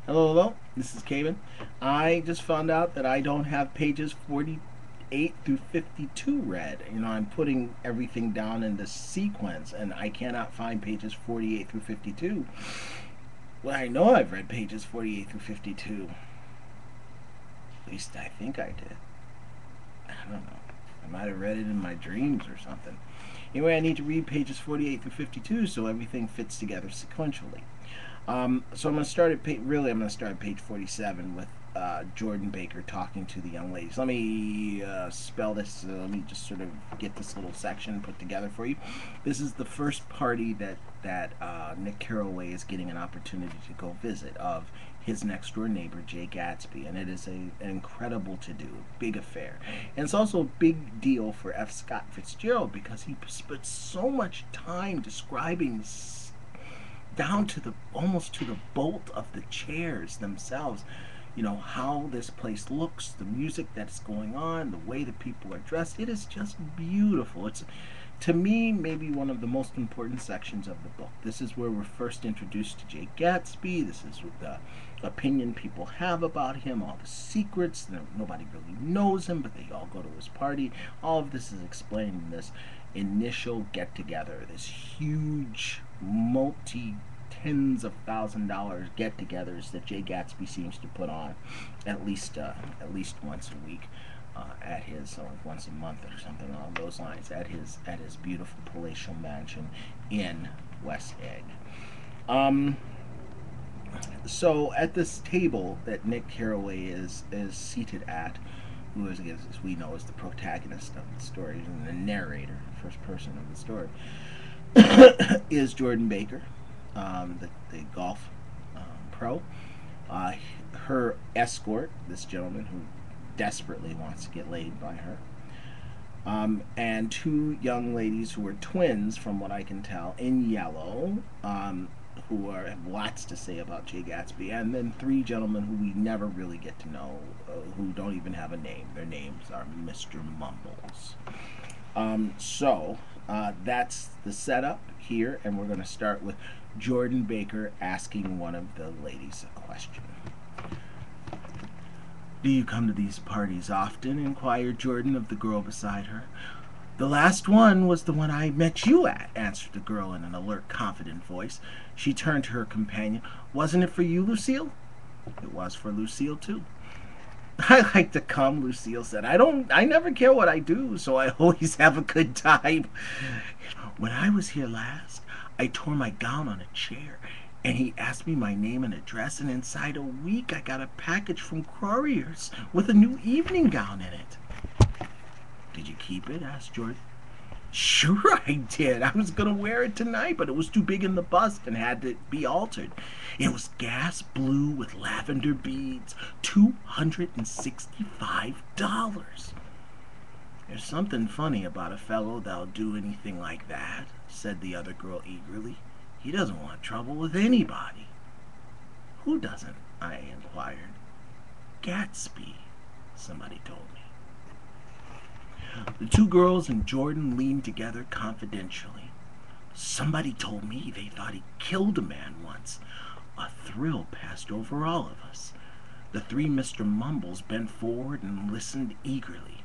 Hello, hello. This is Caven. I just found out that I don't have pages 48 through 52 read. I'm putting everything down in the sequence, and I cannot find pages 48 through 52. Well, I know I've read pages 48 through 52. At least I think I did. I don't know. I might have read it in my dreams or something. Anyway, I need to read pages 48 through 52 so everything fits together sequentially. So I'm going to start at I'm going to start at page 47 with Jordan Baker talking to the young ladies. Let me spell this. Let me just sort of get this little section put together for you. This is the first party that Nick Carraway is getting an opportunity to go visit of his next door neighbor Jay Gatsby, and it is an incredible to do, big affair, and it's also a big deal for F. Scott Fitzgerald because he spent so much time describing down to the almost to the bolt of the chairs themselves, how this place looks, the music that's going on, the way the people are dressed. It is just beautiful. It's, to me, maybe one of the most important sections of the book. This is where we're first introduced to Jake Gatsby. This is the opinion people have about him, all the secrets. Nobody really knows him, but they all go to his party. All of this is explained in this initial get together, this huge multi tens of $1,000 get-togethers that Jay Gatsby seems to put on at least once a week, at his, or once a month or something along those lines, at his beautiful palatial mansion in West Egg. Um, so at this table that Nick Carraway is seated at, who is, as we know, is the protagonist of the story and the narrator, first person of the story, is Jordan Baker, the golf pro. Her escort, this gentleman who desperately wants to get laid by her, and two young ladies who are twins, from what I can tell, in yellow, who have lots to say about Jay Gatsby, and then three gentlemen who we never really get to know, who don't even have a name. Their names are Mr. Mumbles. That's the setup here, and we're going to start with Jordan Baker asking one of the ladies a question. "Do you come to these parties often?" inquired Jordan of the girl beside her. "The last one was the one I met you at," answered the girl in an alert, confident voice. She turned to her companion. "Wasn't it for you, Lucille?" "It was for Lucille, too." "I like to come," Lucille said. I never care what I do, so I always have a good time. "When I was here last, I tore my gown on a chair, and he asked me my name and address, and inside a week I got a package from Courier's with a new evening gown in it." "Did you keep it?" asked Jordan. "Sure I did. I was going to wear it tonight, but it was too big in the bust and had to be altered. It was gas blue with lavender beads. $265. "There's something funny about a fellow that'll do anything like that," said the other girl eagerly. "He doesn't want trouble with anybody." "Who doesn't?" I inquired. "Gatsby," somebody told me. The two girls and Jordan leaned together confidentially. "Somebody told me they thought he killed a man once." A thrill passed over all of us. The three Mr. Mumbles bent forward and listened eagerly.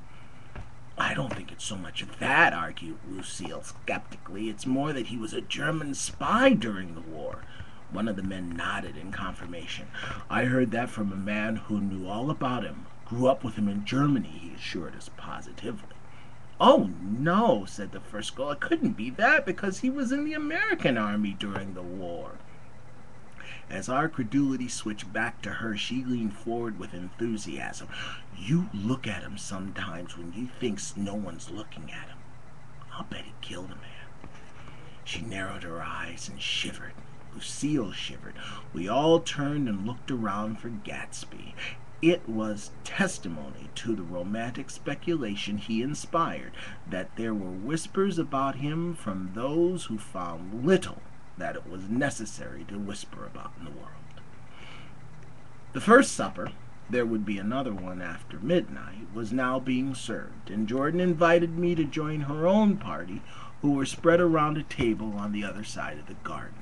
"I don't think it's so much of that," argued Lucille skeptically. "It's more that he was a German spy during the war." One of the men nodded in confirmation. "I heard that from a man who knew all about him. Grew up with him in Germany," he assured us positively. "Oh, no," said the first girl. "It couldn't be that, because he was in the American army during the war." As our credulity switched back to her, she leaned forward with enthusiasm. "You look at him sometimes when you think no one's looking at him. I'll bet he killed a man." She narrowed her eyes and shivered. Lucille shivered. We all turned and looked around for Gatsby. It was testimony to the romantic speculation he inspired that there were whispers about him from those who found little that it was necessary to whisper about in the world. The first supper, there would be another one after midnight, was now being served, and Jordan invited me to join her own party, who were spread around a table on the other side of the garden.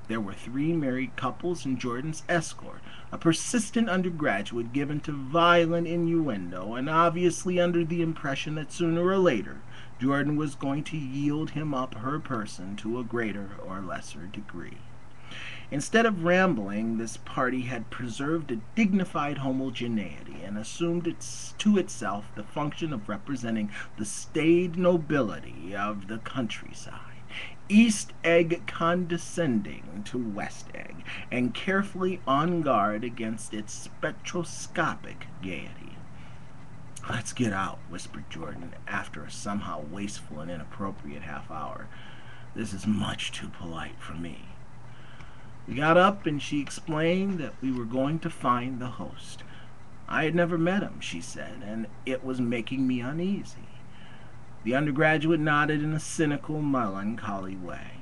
There were 3 married couples and Jordan's escort, a persistent undergraduate given to violent innuendo, and obviously under the impression that sooner or later Jordan was going to yield him up her person to a greater or lesser degree. Instead of rambling, this party had preserved a dignified homogeneity and assumed to itself the function of representing the staid nobility of the countryside. East Egg condescending to West Egg, and carefully on guard against its spectroscopic gaiety. "Let's get out," whispered Jordan, after a somehow wasteful and inappropriate half hour. "This is much too polite for me." We got up, and she explained that we were going to find the host. I had never met him, she said, and it was making me uneasy. The undergraduate nodded in a cynical, melancholy way.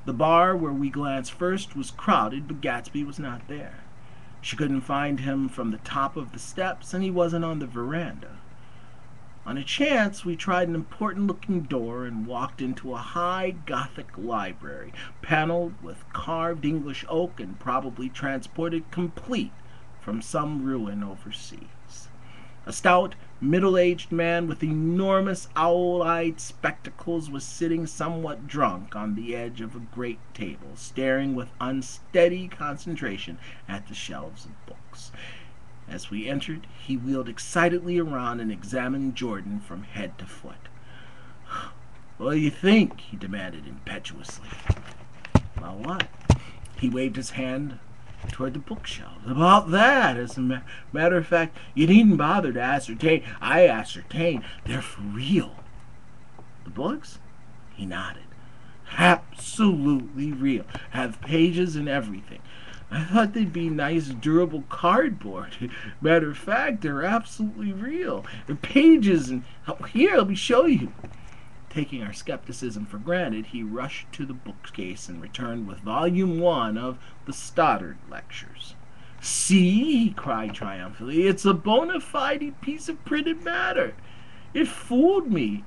The bar where we glanced first was crowded, but Gatsby was not there. She couldn't find him from the top of the steps, and he wasn't on the veranda. On a chance, we tried an important-looking door and walked into a high Gothic library, paneled with carved English oak and probably transported complete from some ruin overseas. A stout, middle-aged man with enormous owl-eyed spectacles was sitting somewhat drunk on the edge of a great table, staring with unsteady concentration at the shelves of books. As we entered, he wheeled excitedly around and examined Jordan from head to foot. "What do you think?" he demanded impetuously. "About what?" He waved his hand toward the bookshelves. "About that. As a matter of fact, you needn't bother to ascertain. I ascertain. They're for real." "The books?" He nodded. "Absolutely real. Have pages and everything. I thought they'd be nice, durable cardboard. Matter of fact, they're absolutely real. They're pages and... Here, let me show you." Taking our skepticism for granted, he rushed to the bookcase and returned with Volume 1 of the Stoddard Lectures. "See," he cried triumphantly, "it's a bona fide piece of printed matter. It fooled me.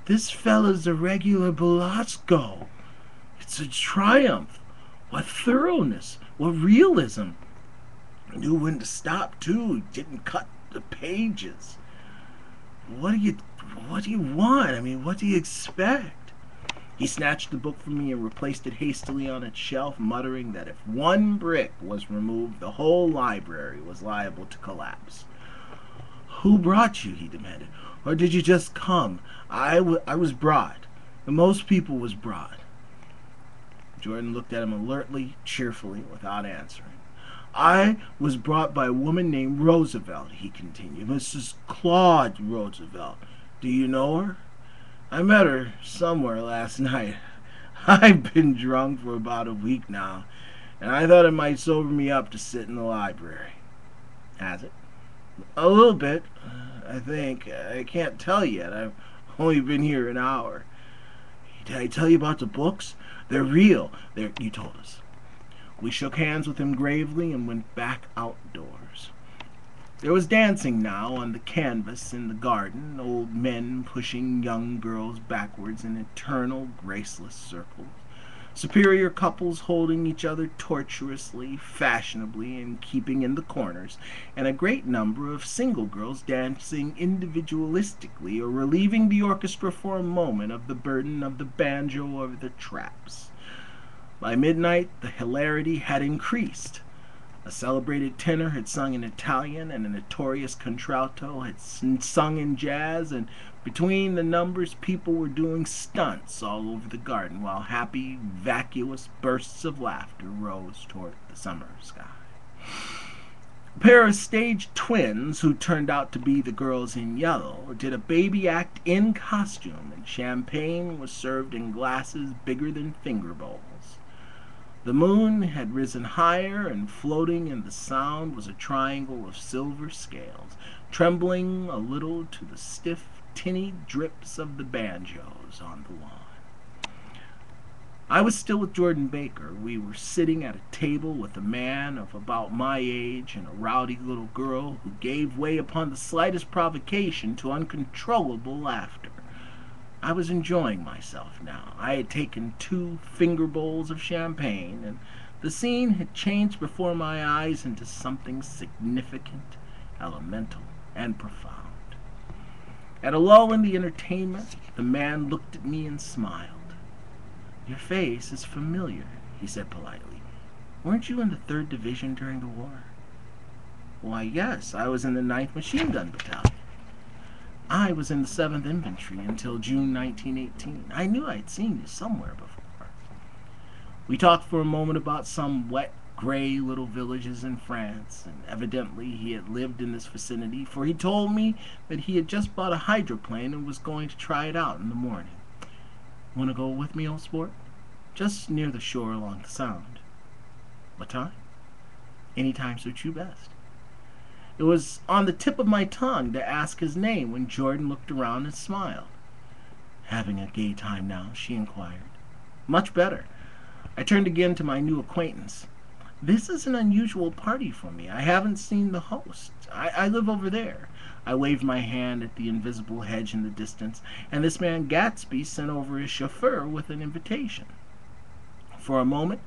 This fella's a regular Belasco. It's a triumph. What thoroughness! What realism! Knew when to stop, too. He didn't cut the pages. What do you want? I mean, what do you expect?" He snatched the book from me and replaced it hastily on its shelf, muttering that if one brick was removed, the whole library was liable to collapse. "Who brought you?" he demanded. "Or did you just come?" I was brought. Most people was brought." Jordan looked at him alertly, cheerfully, without answering. "I was brought by a woman named Roosevelt," he continued. "Mrs. Claude Roosevelt. Do you know her?" "I met her somewhere last night. I've been drunk for about a week now, and I thought it might sober me up to sit in the library." "Has it?" "A little bit, I think. I can't tell yet. I've only been here an hour." "Did I tell you about the books? They're real. You told us." We shook hands with him gravely and went back outdoors. There was dancing now on the canvas in the garden, old men pushing young girls backwards in eternal, graceless circles, superior couples holding each other tortuously, fashionably, and keeping in the corners, and a great number of single girls dancing individualistically or relieving the orchestra for a moment of the burden of the banjo or the traps. By midnight, the hilarity had increased. A celebrated tenor had sung in Italian, and a notorious contralto had sung in jazz, and between the numbers people were doing stunts all over the garden, while happy, vacuous bursts of laughter rose toward the summer sky. A pair of stage twins, who turned out to be the girls in yellow, did a baby act in costume, and champagne was served in glasses bigger than finger bowls. The moon had risen higher, and floating in the sound was a triangle of silver scales, trembling a little to the stiff, tinny drips of the banjos on the lawn. I was still with Jordan Baker. We were sitting at a table with a man of about my age and a rowdy little girl who gave way upon the slightest provocation to uncontrollable laughter. I was enjoying myself now. I had taken 2 finger bowls of champagne, and the scene had changed before my eyes into something significant, elemental, and profound. At a lull in the entertainment, the man looked at me and smiled. "Your face is familiar," he said politely. "Weren't you in the 3rd Division during the war?" "Why, yes, I was in the 9th Machine Gun Battalion." "I was in the 7th Infantry until June 1918. I knew I'd seen you somewhere before." We talked for a moment about some wet, gray little villages in France, and evidently he had lived in this vicinity, for he told me that he had just bought a hydroplane and was going to try it out in the morning. "Want to go with me, old sport? Just near the shore along the Sound." "What time?" "Any time suits you best." It was on the tip of my tongue to ask his name when Jordan looked around and smiled. "Having a gay time now?" she inquired. "Much better." I turned again to my new acquaintance. "This is an unusual party for me. I haven't seen the host. I live over there." I waved my hand at the invisible hedge in the distance, and this man Gatsby sent over his chauffeur with an invitation. For a moment,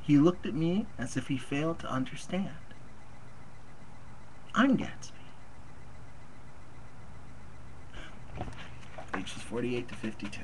he looked at me as if he failed to understand. "I'm Gatsby." Pages 48 to 52.